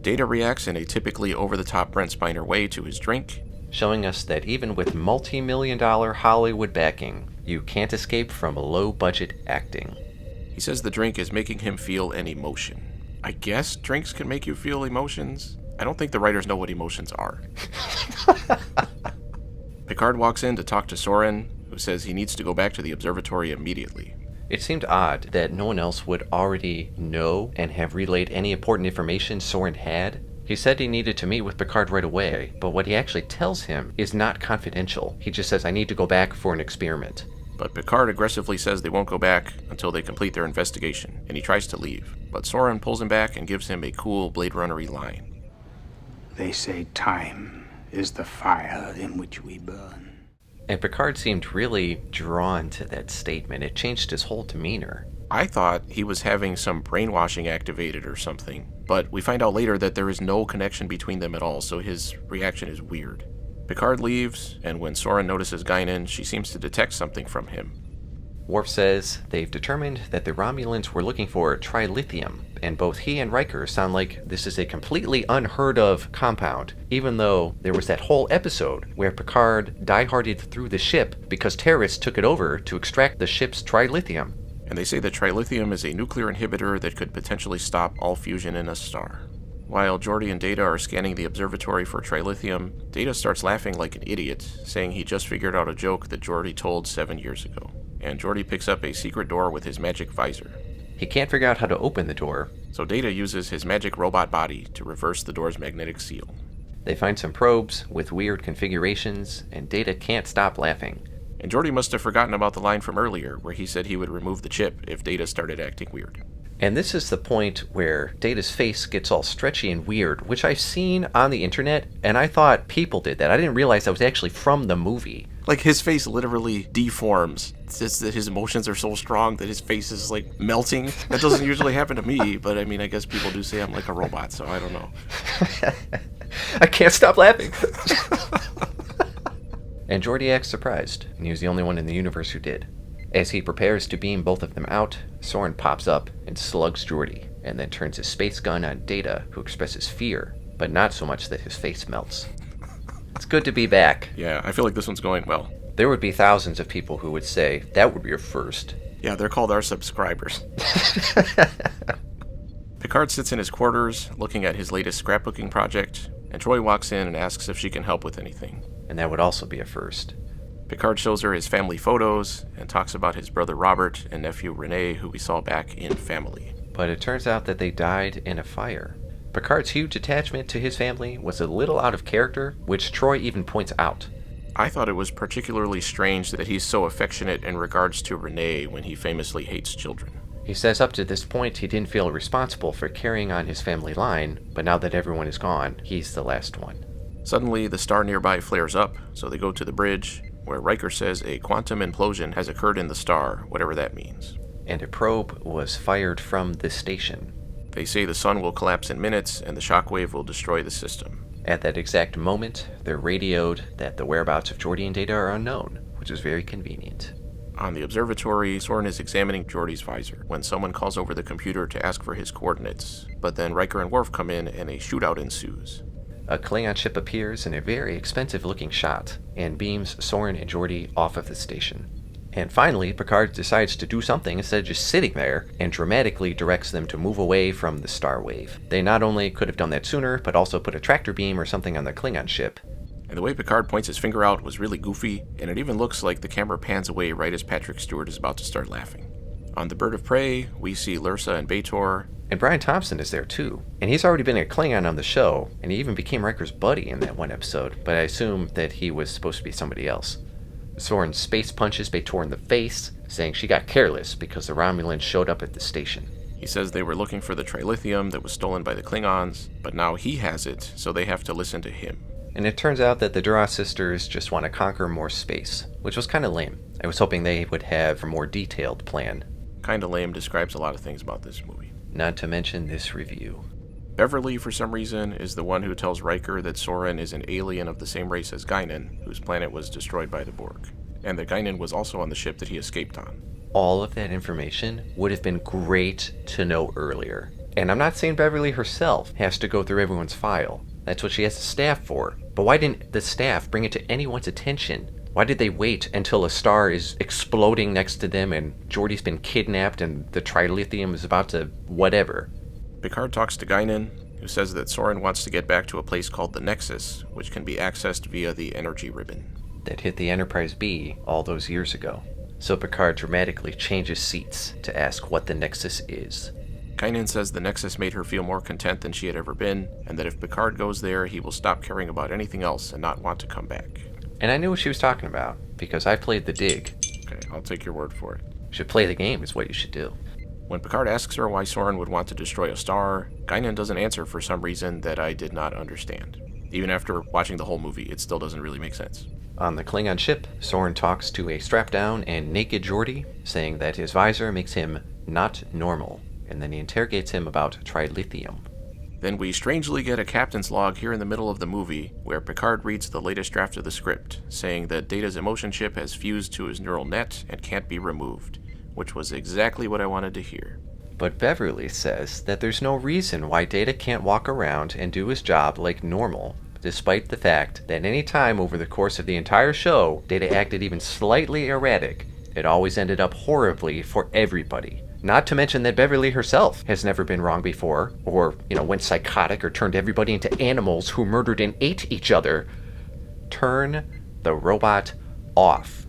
Data reacts in a typically over-the-top Brent Spiner way to his drink, showing us that even with multi-million-dollar Hollywood backing, you can't escape from low-budget acting. He says the drink is making him feel an emotion. I guess drinks can make you feel emotions? I don't think the writers know what emotions are. Picard walks in to talk to Soren, who says he needs to go back to the observatory immediately. It seemed odd that no one else would already know and have relayed any important information Soren had. He said he needed to meet with Picard right away, but what he actually tells him is not confidential. He just says, I need to go back for an experiment. But Picard aggressively says they won't go back until they complete their investigation, and he tries to leave. But Soren pulls him back and gives him a cool Blade Runner-y line. They say time is the fire in which we burn. And Picard seemed really drawn to that statement. It changed his whole demeanor. I thought he was having some brainwashing activated or something, but we find out later that there is no connection between them at all, so his reaction is weird. Picard leaves, and when Soren notices Guinan, she seems to detect something from him. Worf says they've determined that the Romulans were looking for trilithium, and both he and Riker sound like this is a completely unheard of compound, even though there was that whole episode where Picard die-harded through the ship because terrorists took it over to extract the ship's trilithium. And they say that trilithium is a nuclear inhibitor that could potentially stop all fusion in a star. While Geordi and Data are scanning the observatory for trilithium, Data starts laughing like an idiot, saying he just figured out a joke that Geordi told 7 years ago. And Geordi picks up a secret door with his magic visor. He can't figure out how to open the door, so Data uses his magic robot body to reverse the door's magnetic seal. They find some probes with weird configurations, and Data can't stop laughing. And Geordi must have forgotten about the line from earlier where he said he would remove the chip if Data started acting weird. And this is the point where Data's face gets all stretchy and weird, which I've seen on the internet, and I thought people did that. I didn't realize that was actually from the movie. Like, his face literally deforms. It's just that his emotions are so strong that his face is, like, melting. That doesn't usually happen to me, but I mean, I guess people do say I'm like a robot, so I don't know. I can't stop laughing. And Geordi acts surprised, and he was the only one in the universe who did. As he prepares to beam both of them out, Soren pops up and slugs Geordi, and then turns his space gun on Data, who expresses fear, but not so much that his face melts. It's good to be back. Yeah, I feel like this one's going well. There would be thousands of people who would say, that would be your first. Yeah, they're called our subscribers. Picard sits in his quarters, looking at his latest scrapbooking project, and Troy walks in and asks if she can help with anything. And that would also be a first. Picard shows her his family photos and talks about his brother Robert and nephew Rene, who we saw back in Family. But it turns out that they died in a fire. Picard's huge attachment to his family was a little out of character, which Troy even points out. I thought it was particularly strange that he's so affectionate in regards to Rene when he famously hates children. He says up to this point he didn't feel responsible for carrying on his family line, but now that everyone is gone, he's the last one. Suddenly, the star nearby flares up, so they go to the bridge, where Riker says a quantum implosion has occurred in the star, whatever that means. And a probe was fired from the station. They say the sun will collapse in minutes, and the shockwave will destroy the system. At that exact moment, they're radioed that the whereabouts of Geordi and Data are unknown, which is very convenient. On the observatory, Soren is examining Geordi's visor when someone calls over the computer to ask for his coordinates, but then Riker and Worf come in and a shootout ensues. A Klingon ship appears in a very expensive-looking shot and beams Soren and Geordi off of the station. And finally, Picard decides to do something instead of just sitting there, and dramatically directs them to move away from the star wave. They not only could have done that sooner, but also put a tractor beam or something on the Klingon ship. And the way Picard points his finger out was really goofy, and it even looks like the camera pans away right as Patrick Stewart is about to start laughing. On the Bird of Prey, we see Lursa and B'Etor. And Brian Thompson is there too. And he's already been a Klingon on the show, and he even became Riker's buddy in that one episode, but I assume that he was supposed to be somebody else. Soren space punches B'Etor in the face, saying she got careless because the Romulans showed up at the station. He says they were looking for the trilithium that was stolen by the Klingons, but now he has it, so they have to listen to him. And it turns out that the Duras sisters just want to conquer more space, which was kind of lame. I was hoping they would have a more detailed plan. Kinda lame describes a lot of things about this movie. Not to mention this review. Beverly, for some reason, is the one who tells Riker that Soren is an alien of the same race as Guinan, whose planet was destroyed by the Borg, and that Guinan was also on the ship that he escaped on. All of that information would have been great to know earlier. And I'm not saying Beverly herself has to go through everyone's file. That's what she has the staff for. But why didn't the staff bring it to anyone's attention? Why did they wait until a star is exploding next to them and Geordi's been kidnapped and the trilithium is about to whatever? Picard talks to Guinan, who says that Soren wants to get back to a place called the Nexus, which can be accessed via the energy ribbon. That hit the Enterprise B all those years ago. So Picard dramatically changes seats to ask what the Nexus is. Guinan says the Nexus made her feel more content than she had ever been, and that if Picard goes there, he will stop caring about anything else and not want to come back. And I knew what she was talking about, because I played the dig. Okay, I'll take your word for it. You should play the game is what you should do. When Picard asks her why Soren would want to destroy a star, Guinan doesn't answer for some reason that I did not understand. Even after watching the whole movie, it still doesn't really make sense. On the Klingon ship, Soren talks to a strapped-down and naked Geordi, saying that his visor makes him not normal, and then he interrogates him about trilithium. Then we strangely get a captain's log here in the middle of the movie, where Picard reads the latest draft of the script, saying that Data's emotion chip has fused to his neural net and can't be removed, which was exactly what I wanted to hear. But Beverly says that there's no reason why Data can't walk around and do his job like normal, despite the fact that any time over the course of the entire show Data acted even slightly erratic, it always ended up horribly for everybody. Not to mention that Beverly herself has never been wrong before, or, went psychotic or turned everybody into animals who murdered and ate each other. Turn the robot off.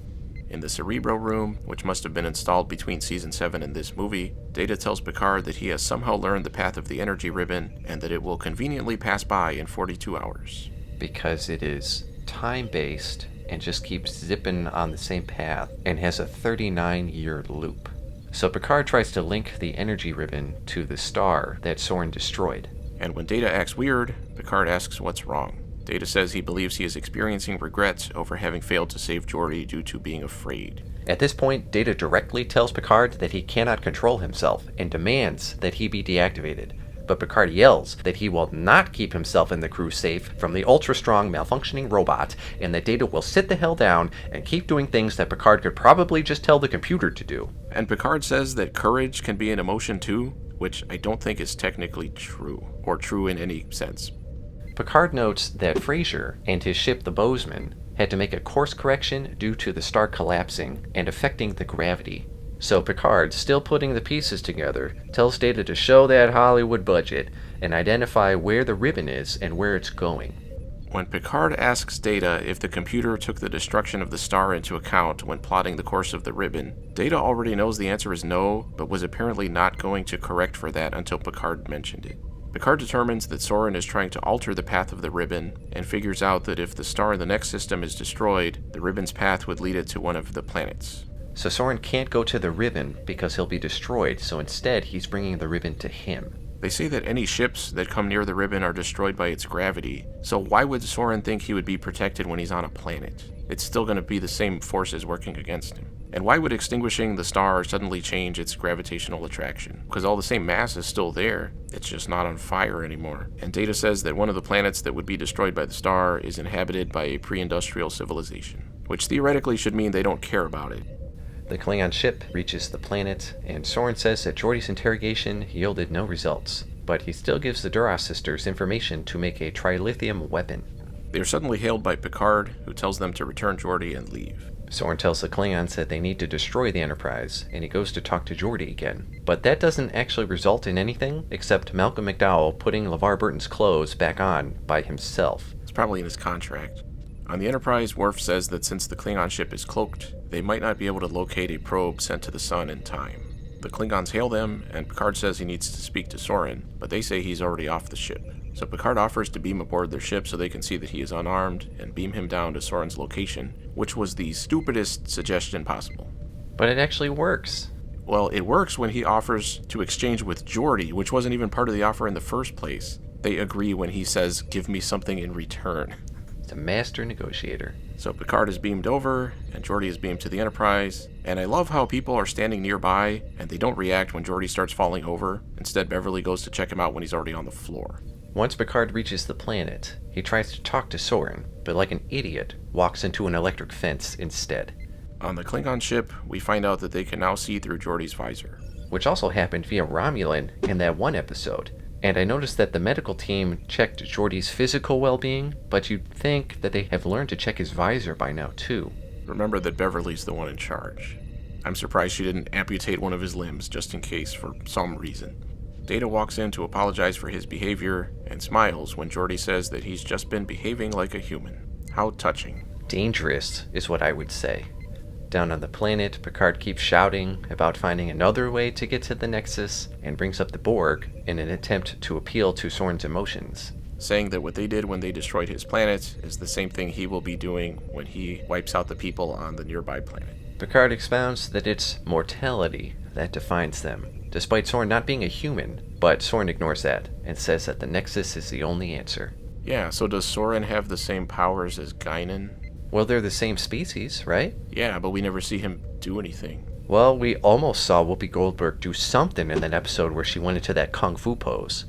In the Cerebro room, which must have been installed between Season 7 and this movie, Data tells Picard that he has somehow learned the path of the energy ribbon and that it will conveniently pass by in 42 hours. Because it is time-based and just keeps zipping on the same path and has a 39-year loop. So Picard tries to link the energy ribbon to the star that Soren destroyed. And when Data acts weird, Picard asks what's wrong. Data says he believes he is experiencing regret over having failed to save Geordi due to being afraid. At this point, Data directly tells Picard that he cannot control himself and demands that he be deactivated. But Picard yells that he will not keep himself and the crew safe from the ultra-strong malfunctioning robot, and that Data will sit the hell down and keep doing things that Picard could probably just tell the computer to do. And Picard says that courage can be an emotion too, which I don't think is technically true, or true in any sense. Picard notes that Frasier and his ship the Bozeman had to make a course correction due to the star collapsing and affecting the gravity. So Picard, still putting the pieces together, tells Data to show that Hollywood budget and identify where the ribbon is and where it's going. When Picard asks Data if the computer took the destruction of the star into account when plotting the course of the ribbon, Data already knows the answer is no, but was apparently not going to correct for that until Picard mentioned it. Picard determines that Soren is trying to alter the path of the ribbon, and figures out that if the star in the next system is destroyed, the ribbon's path would lead it to one of the planets. So Soren can't go to the ribbon because he'll be destroyed, so instead he's bringing the ribbon to him. They say that any ships that come near the ribbon are destroyed by its gravity, so why would Soren think he would be protected when he's on a planet? It's still going to be the same forces working against him. And why would extinguishing the star suddenly change its gravitational attraction? Because all the same mass is still there, it's just not on fire anymore. And Data says that one of the planets that would be destroyed by the star is inhabited by a pre-industrial civilization, which theoretically should mean they don't care about it. The Klingon ship reaches the planet, and Soren says that Geordi's interrogation yielded no results, but he still gives the Duras sisters information to make a trilithium weapon. They are suddenly hailed by Picard, who tells them to return Geordi and leave. Soren tells the Klingons that they need to destroy the Enterprise, and he goes to talk to Geordi again. But that doesn't actually result in anything, except Malcolm McDowell putting LeVar Burton's clothes back on by himself. It's probably in his contract. On the Enterprise, Worf says that since the Klingon ship is cloaked, they might not be able to locate a probe sent to the sun in time. The Klingons hail them, and Picard says he needs to speak to Soren, but they say he's already off the ship. So Picard offers to beam aboard their ship so they can see that he is unarmed, and beam him down to Soren's location, which was the stupidest suggestion possible. But it actually works. Well, it works when he offers to exchange with Geordi, which wasn't even part of the offer in the first place. They agree when he says, "Give me something in return." It's a master negotiator. So Picard is beamed over, and Geordi is beamed to the Enterprise, and I love how people are standing nearby, and they don't react when Geordi starts falling over. Instead, Beverly goes to check him out when he's already on the floor. Once Picard reaches the planet, he tries to talk to Soren, but like an idiot, walks into an electric fence instead. On the Klingon ship, we find out that they can now see through Geordi's visor. which also happened via Romulan in that one episode. And I noticed that the medical team checked Geordi's physical well-being, but you'd think that they have learned to check his visor by now too. Remember that Beverly's the one in charge. I'm surprised she didn't amputate one of his limbs just in case for some reason. Data walks in to apologize for his behavior and smiles when Geordi says that he's just been behaving like a human. How touching. Dangerous is what I would say. Down on the planet, Picard keeps shouting about finding another way to get to the Nexus and brings up the Borg in an attempt to appeal to Soren's emotions. Saying that what they did when they destroyed his planet is the same thing he will be doing when he wipes out the people on the nearby planet. Picard expounds that it's mortality that defines them, despite Soren not being a human, but Soren ignores that and says that the Nexus is the only answer. Yeah, so does Soren have the same powers as Guinan? Well, they're the same species, right? Yeah, but we never see him do anything. Well, we almost saw Whoopi Goldberg do something in that episode where she went into that kung fu pose.